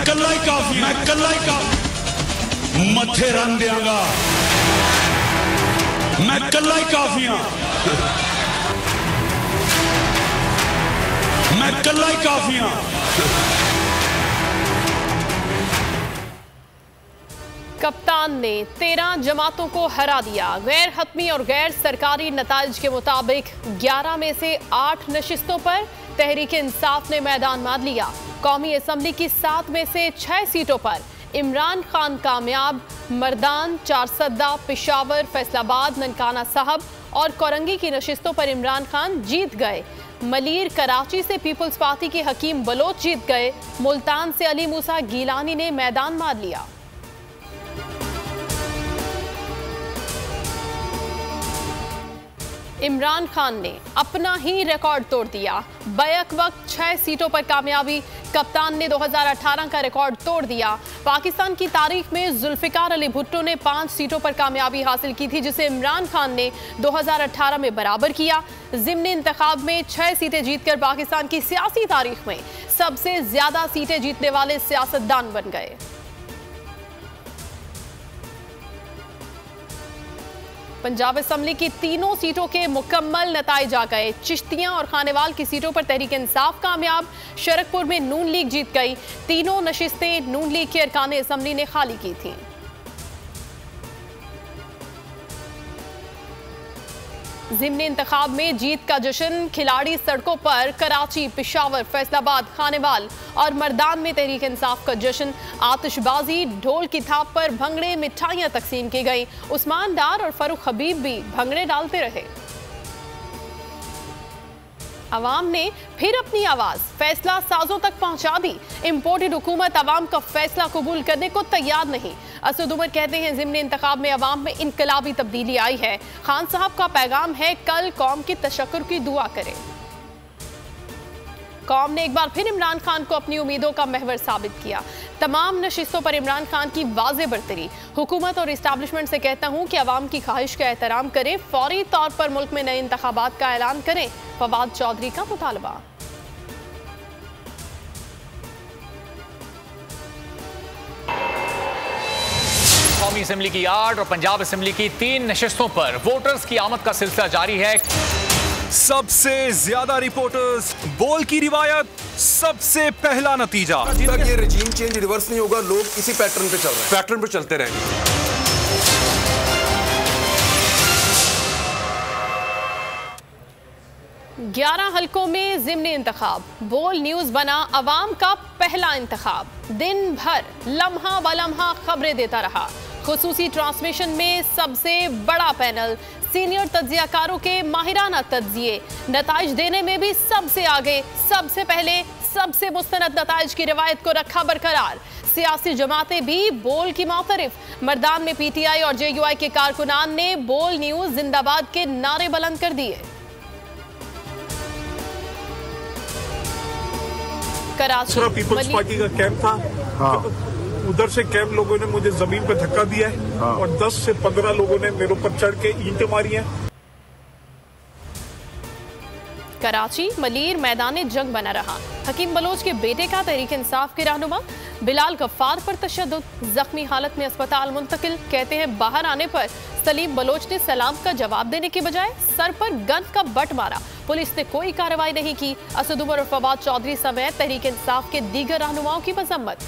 कल्ला ही काफी, मैं कल्ला ही काफी मथे रन देंगा, मैं कल्ला ही काफी हां, मैं कल्ला ही काफी हां। कप्तान ने 13 जमातों को हरा दिया। गैर हतमी और गैर सरकारी नताइज के मुताबिक 11 में से 8 नशिस्तों पर तहरीक इंसाफ ने मैदान मार लिया। कौमी असम्बली की 7 में से 6 सीटों पर इमरान खान कामयाब। मर्दान, चारसद्दा, पेशावर, फैसलाबाद, ननकाना साहब और कोरंगी की नशिस्तों पर इमरान खान जीत गए। मलीर, कराची से पीपल्स पार्टी के हकीम बलोच जीत गए। मुल्तान से अली मूसा गीलानी ने मैदान मार लिया। इमरान खान ने अपना ही रिकॉर्ड तोड़ दिया। बैक वक्त 6 सीटों पर कामयाबी। कप्तान ने 2018 का रिकॉर्ड तोड़ दिया। पाकिस्तान की तारीख में जुल्फिकार अली भुट्टो ने 5 सीटों पर कामयाबी हासिल की थी, जिसे इमरान खान ने 2018 में बराबर किया। ज़िमनी इंतखाब में 6 सीटें जीतकर पाकिस्तान की सियासी तारीख में सबसे ज्यादा सीटें जीतने वाले सियासतदान बन गए। पंजाब असम्बली की तीनों सीटों के मुकम्मल नताइज आ गए। चिश्तियां और खानेवाल की सीटों पर तहरीक इंसाफ कामयाब। शरकपुर में नून लीग जीत गई। तीनों नशिस्तें नून लीग के अरकान असम्बली ने खाली की थीं। ज़िमनी इंतखाब में जीत का जश्न। खिलाड़ी सड़कों पर। कराची, पेशावर, फैसलाबाद, खानेवाल और मर्दान में तहरीक इंसाफ का जश्न। आतिशबाजी, ढोल की थाप पर भंगड़े, मिठाइयां तकसीम की गई। उस्मान डार और फरूख हबीब भी भंगड़े डालते रहे। अवाम ने फिर अपनी आवाज फैसला साजों तक पहुंचा दी। इंपोर्टेड हुकूमत अवाम का फैसला कबूल करने को तैयार नहीं। असद उमर कहते हैं ज़िमनी इंतखाब में अवाम में इनकलाबी तब्दीली आई है। खान साहब का पैगाम है कल कौम की तशक्कुर की दुआ करें। कौम ने एक बार फिर इमरान खान को अपनी उम्मीदों का महवर साबित किया। तमाम नशिस्तों पर इमरान खान की वाज़े बरतरी। हुकूमत और इस्टेब्लिशमेंट से कहता हूं कि अवाम की ख्वाहिश का एहतराम करें। फौरी तौर पर मुल्क में नए इंतखाबात का ऐलान करें। फवाद चौधरी का मुतालबा। कौमी असेंबली की 8 और पंजाब असेंबली की 3 नशिस्तों पर वोटर्स की आमद का सिलसिला जारी है। सबसे ज्यादा रिपोर्टर्स, बोल की रिवायत, सबसे पहला नतीजा। जब तक ये रजीम चेंज रिवर्स नहीं होगा, लोग इसी पैटर्न पे चल रहे हैं, पैटर्न पे चलते रहेंगे। 11 हलकों में ज़िमनी इंतखाब। बोल न्यूज़ बना अवाम का पहला इंतखाब। दिन भर लम्हा ब लम्हा खबरें देता रहा। खुसूसी ट्रांसमिशन में सबसे बड़ा पैनल, सीनियर तज्जियाकारों के माहिराना तज्जिए, नताइज देने में भी सबसे आगे, सबसे पहले, सबसे मुस्तनद नताइज की रिवायत को रखा बरकरार। सियासी जमातें भी बोल की मौतरिफ। मर्दान में PTI और JUI के कारकुनान ने बोल न्यूज़ जिंदाबाद के नारे बुलंद कर दिए। कराची पीपल्स पार्टी का कैंप था। हाँ। उधर से कैंप लोगों ने मुझे जमीन पे धक्का दिया है। हाँ। और 10 से 15 लोगों ने मेरे ऊपर चढ़ के ईंटें मारी हैं। कराची मलीर मैदान जंग बना रहा। हकीम बलोच के बेटे का तहरीक इंसाफ के रहनुमा बिलाल गफ्फार पर तशद्दुद, जख्मी हालत में अस्पताल मुंतकिल। कहते हैं बाहर आने पर सलीम बलोच ने सलाम का जवाब देने के बजाय सर पर गन का बट मारा। पुलिस ने कोई कार्रवाई नहीं की। असद उमर और फवाद चौधरी समेत तहरीक इंसाफ के दीगर रहनुमाओं की मजम्मत।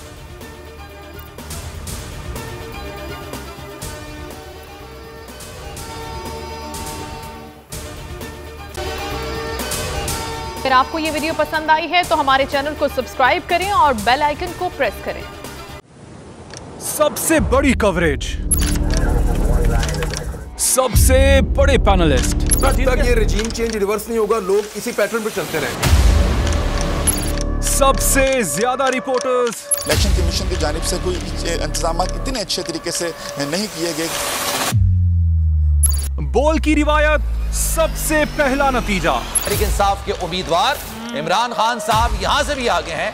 अगर आपको ये वीडियो पसंद आई है तो हमारे चैनल को सब्सक्राइब करें और बेल आइकन को प्रेस करें। सबसे बड़ी कवरेज, सबसे बड़े पैनलिस्ट। जब तक ये रजीम चेंज रिवर्स नहीं होगा, लोग इसी पैटर्न पे चलते रहेंगे। सबसे ज्यादा रिपोर्टर्स। इलेक्शन कमीशन की जानिब से कोई इंतजाम इतने अच्छे तरीके से नहीं किए गए। बोल की रिवायत, सबसे पहला नतीजा। तहरीक इंसाफ के उम्मीदवार इमरान खान साहब यहां से भी आगे हैं।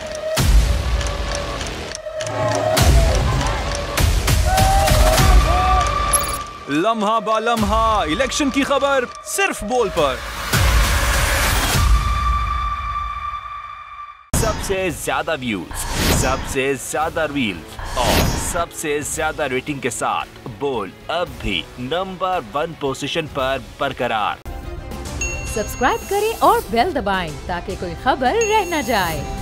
लम्हा बा लम्हा इलेक्शन की खबर सिर्फ बोल पर। सबसे ज्यादा व्यूज, सबसे ज्यादा रील्स और सबसे ज्यादा रेटिंग के साथ बोल अब भी नंबर 1 पोजीशन पर बरकरार। सब्सक्राइब करें और बेल दबाएं ताकि कोई खबर रह न जाए।